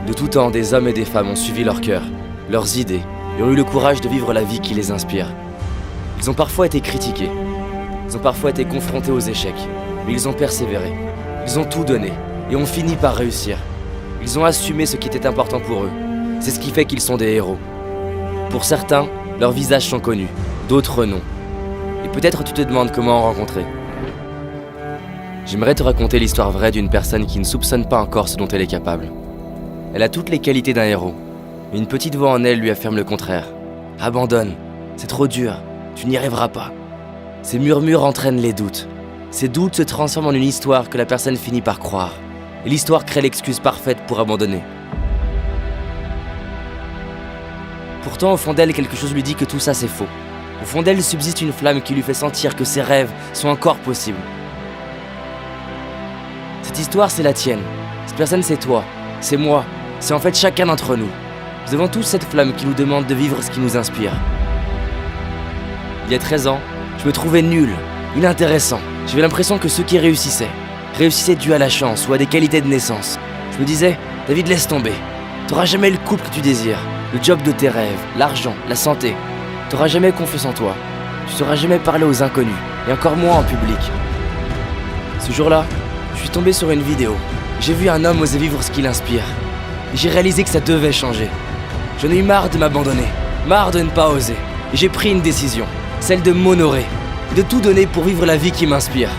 De tout temps, des hommes et des femmes ont suivi leur cœur, leurs idées, et ont eu le courage de vivre la vie qui les inspire. Ils ont parfois été critiqués, ils ont parfois été confrontés aux échecs, mais ils ont persévéré. Ils ont tout donné, et ont fini par réussir. Ils ont assumé ce qui était important pour eux. C'est ce qui fait qu'ils sont des héros. Pour certains, leurs visages sont connus, d'autres non. Et peut-être tu te demandes comment en rencontrer. J'aimerais te raconter l'histoire vraie d'une personne qui ne soupçonne pas encore ce dont elle est capable. Elle a toutes les qualités d'un héros, mais une petite voix en elle lui affirme le contraire. Abandonne, c'est trop dur, tu n'y arriveras pas. Ces murmures entraînent les doutes. Ces doutes se transforment en une histoire que la personne finit par croire. Et l'histoire crée l'excuse parfaite pour abandonner. Pourtant, au fond d'elle, quelque chose lui dit que tout ça c'est faux. Au fond d'elle subsiste une flamme qui lui fait sentir que ses rêves sont encore possibles. Cette histoire, c'est la tienne. Cette personne, c'est toi. C'est moi. C'est en fait chacun d'entre nous. Nous avons tous cette flamme qui nous demande de vivre ce qui nous inspire. Il y a 13 ans, je me trouvais nul, inintéressant. J'avais l'impression que ceux qui réussissaient dû à la chance ou à des qualités de naissance. Je me disais, David, laisse tomber. T'auras jamais le couple que tu désires, le job de tes rêves, l'argent, la santé. T'auras jamais confiance en toi. Tu sauras jamais parler aux inconnus, et encore moins en public. Ce jour-là, je suis tombé sur une vidéo. J'ai vu un homme oser vivre ce qui l'inspire. Et j'ai réalisé que ça devait changer. J'en ai eu marre de m'abandonner, marre de ne pas oser. Et j'ai pris une décision, celle de m'honorer, de tout donner pour vivre la vie qui m'inspire.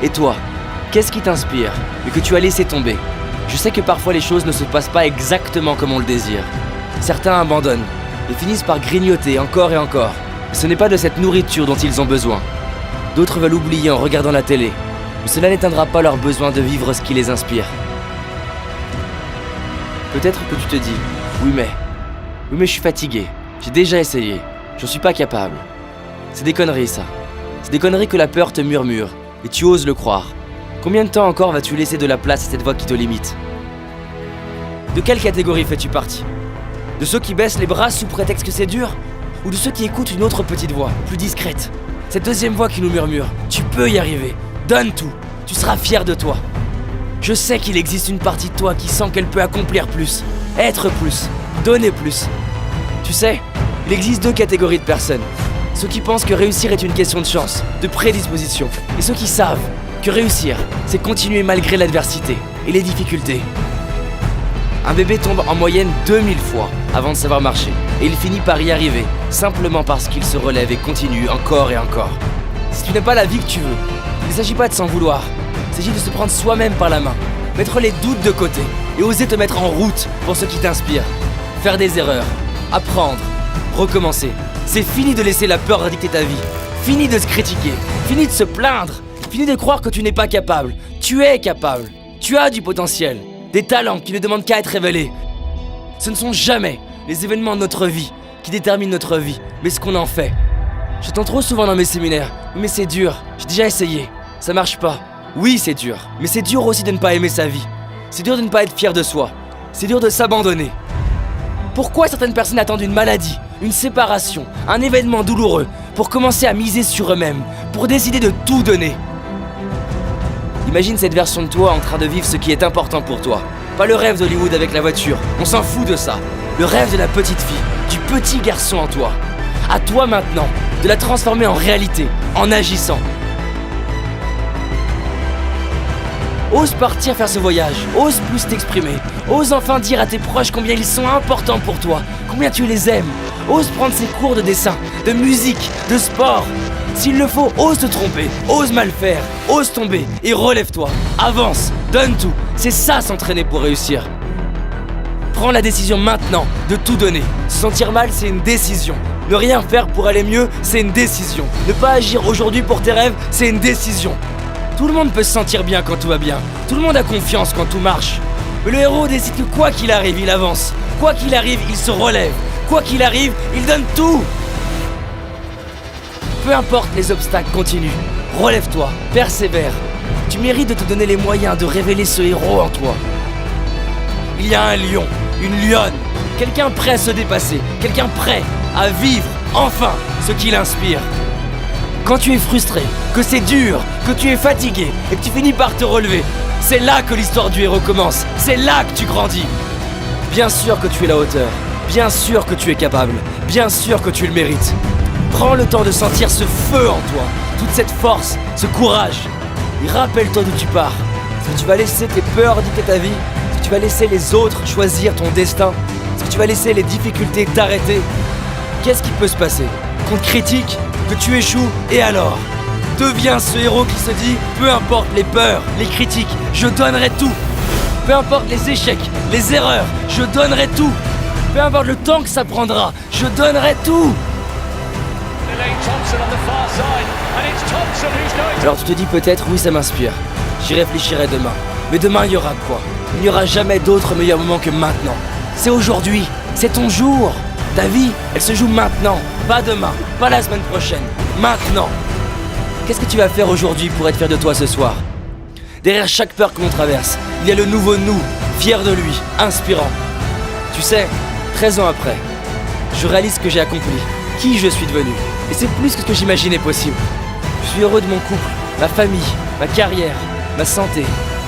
Et toi, qu'est-ce qui t'inspire et que tu as laissé tomber? Je sais que parfois les choses ne se passent pas exactement comme on le désire. Certains abandonnent et finissent par grignoter encore et encore. Et ce n'est pas de cette nourriture dont ils ont besoin. D'autres veulent oublier en regardant la télé. Mais cela n'éteindra pas leur besoin de vivre ce qui les inspire. Peut-être que tu te dis, oui mais je suis fatigué, j'ai déjà essayé, j'en suis pas capable. C'est des conneries ça. C'est des conneries que la peur te murmure, et tu oses le croire. Combien de temps encore vas-tu laisser de la place à cette voix qui te limite? De quelle catégorie fais-tu partie? De ceux qui baissent les bras sous prétexte que c'est dur? Ou de ceux qui écoutent une autre petite voix, plus discrète? Cette deuxième voix qui nous murmure, tu peux y arriver, donne tout, tu seras fier de toi. Je sais qu'il existe une partie de toi qui sent qu'elle peut accomplir plus, être plus, donner plus. Tu sais, il existe deux catégories de personnes. Ceux qui pensent que réussir est une question de chance, de prédisposition, et ceux qui savent que réussir, c'est continuer malgré l'adversité et les difficultés. Un bébé tombe en moyenne 2000 fois avant de savoir marcher, et il finit par y arriver, simplement parce qu'il se relève et continue encore et encore. Si tu n'as pas la vie que tu veux, il ne s'agit pas de s'en vouloir, il s'agit de se prendre soi-même par la main, mettre les doutes de côté, et oser te mettre en route pour ce qui t'inspire. Faire des erreurs, apprendre, recommencer. C'est fini de laisser la peur dicter ta vie, fini de se critiquer, fini de se plaindre, fini de croire que tu n'es pas capable. Tu es capable, tu as du potentiel, des talents qui ne demandent qu'à être révélés. Ce ne sont jamais les événements de notre vie qui déterminent notre vie, mais ce qu'on en fait. J'entends trop souvent dans mes séminaires, mais c'est dur, j'ai déjà essayé, ça marche pas. Oui, c'est dur, mais c'est dur aussi de ne pas aimer sa vie. C'est dur de ne pas être fier de soi, c'est dur de s'abandonner. Pourquoi certaines personnes attendent une maladie, une séparation, un événement douloureux pour commencer à miser sur eux-mêmes, pour décider de tout donner? Imagine cette version de toi en train de vivre ce qui est important pour toi. Pas le rêve d'Hollywood avec la voiture, on s'en fout de ça. Le rêve de la petite fille, du petit garçon en toi. À toi maintenant, de la transformer en réalité, en agissant. Ose partir faire ce voyage, ose plus t'exprimer, ose enfin dire à tes proches combien ils sont importants pour toi, combien tu les aimes. Ose prendre ces cours de dessin, de musique, de sport. S'il le faut, ose te tromper, ose mal faire, ose tomber et relève-toi. Avance, donne tout, c'est ça s'entraîner pour réussir. Prends la décision maintenant de tout donner. Se sentir mal, c'est une décision. Ne rien faire pour aller mieux, c'est une décision. Ne pas agir aujourd'hui pour tes rêves, c'est une décision. Tout le monde peut se sentir bien quand tout va bien. Tout le monde a confiance quand tout marche. Mais le héros décide que quoi qu'il arrive, il avance. Quoi qu'il arrive, il se relève. Quoi qu'il arrive, il donne tout. Peu importe les obstacles, continue. Relève-toi, persévère. Tu mérites de te donner les moyens de révéler ce héros en toi. Il y a un lion, une lionne, quelqu'un prêt à se dépasser, quelqu'un prêt à vivre enfin ce qui l'inspire. Quand tu es frustré, que c'est dur, que tu es fatigué et que tu finis par te relever, c'est là que l'histoire du héros commence. C'est là que tu grandis. Bien sûr que tu es à la hauteur. Bien sûr que tu es capable. Bien sûr que tu le mérites. Prends le temps de sentir ce feu en toi, toute cette force, ce courage. Et rappelle-toi d'où tu pars. Est-ce que tu vas laisser tes peurs dicter ta vie? Est-ce que tu vas laisser les autres choisir ton destin? Est-ce que tu vas laisser les difficultés t'arrêter? Qu'est-ce qui peut se passer? Qu'on te critique, que tu échoues, et alors? Deviens ce héros qui se dit, peu importe les peurs, les critiques, je donnerai tout. Peu importe les échecs, les erreurs, je donnerai tout. Peu importe le temps que ça prendra, je donnerai tout. Alors tu te dis peut-être, oui ça m'inspire, j'y réfléchirai demain. Mais demain il y aura quoi? Il n'y aura jamais d'autre meilleur moment que maintenant. C'est aujourd'hui, c'est ton jour. Ta vie, elle se joue maintenant, pas demain, pas la semaine prochaine, maintenant. Qu'est-ce que tu vas faire aujourd'hui pour être fier de toi ce soir? Derrière chaque peur que l'on traverse, il y a le nouveau nous, fier de lui, inspirant. Tu sais, 13 ans après, je réalise ce que j'ai accompli, qui je suis devenu. Et c'est plus que ce que j'imaginais possible. Je suis heureux de mon couple, ma famille, ma carrière, ma santé.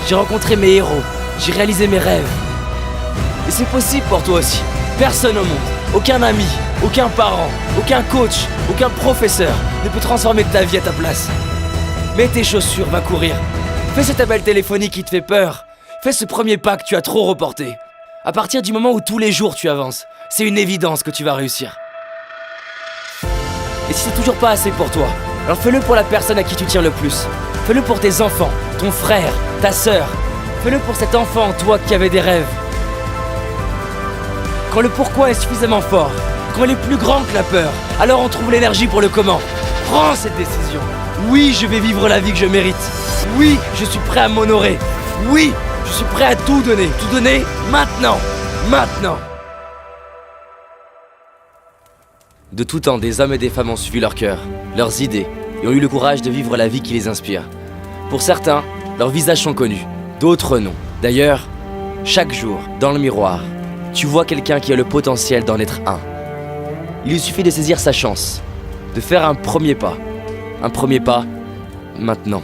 J'ai rencontré mes héros, j'ai réalisé mes rêves. Et c'est possible pour toi aussi. Personne au monde, aucun ami, aucun parent, aucun coach, aucun professeur ne peut transformer ta vie à ta place. Mets tes chaussures, va courir. Fais cet appel téléphonique qui te fait peur. Fais ce premier pas que tu as trop reporté. À partir du moment où tous les jours tu avances, c'est une évidence que tu vas réussir. Et si c'est toujours pas assez pour toi, alors fais-le pour la personne à qui tu tiens le plus. Fais-le pour tes enfants, ton frère, ta sœur. Fais-le pour cet enfant en toi qui avait des rêves. Quand le pourquoi est suffisamment fort, quand il est plus grand que la peur, alors on trouve l'énergie pour le comment. Prends cette décision. Oui, je vais vivre la vie que je mérite. Oui, je suis prêt à m'honorer. Oui, je suis prêt à tout donner maintenant. Maintenant. De tout temps, des hommes et des femmes ont suivi leur cœur, leurs idées, et ont eu le courage de vivre la vie qui les inspire. Pour certains, leurs visages sont connus, d'autres non. D'ailleurs, chaque jour, dans le miroir, tu vois quelqu'un qui a le potentiel d'en être un. Il lui suffit de saisir sa chance, de faire un premier pas. Un premier pas, maintenant.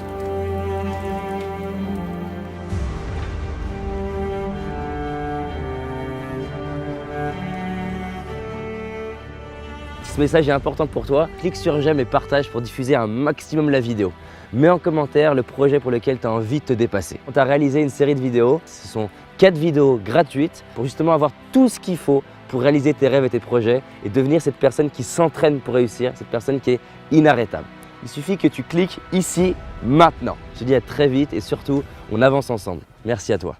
Si ce message est important pour toi, clique sur j'aime et partage pour diffuser un maximum la vidéo. Mets en commentaire le projet pour lequel tu as envie de te dépasser. On t'a réalisé une série de vidéos, ce sont 4 vidéos gratuites pour justement avoir tout ce qu'il faut pour réaliser tes rêves et tes projets et devenir cette personne qui s'entraîne pour réussir, cette personne qui est inarrêtable. Il suffit que tu cliques ici, maintenant. Je te dis à très vite et surtout, on avance ensemble. Merci à toi.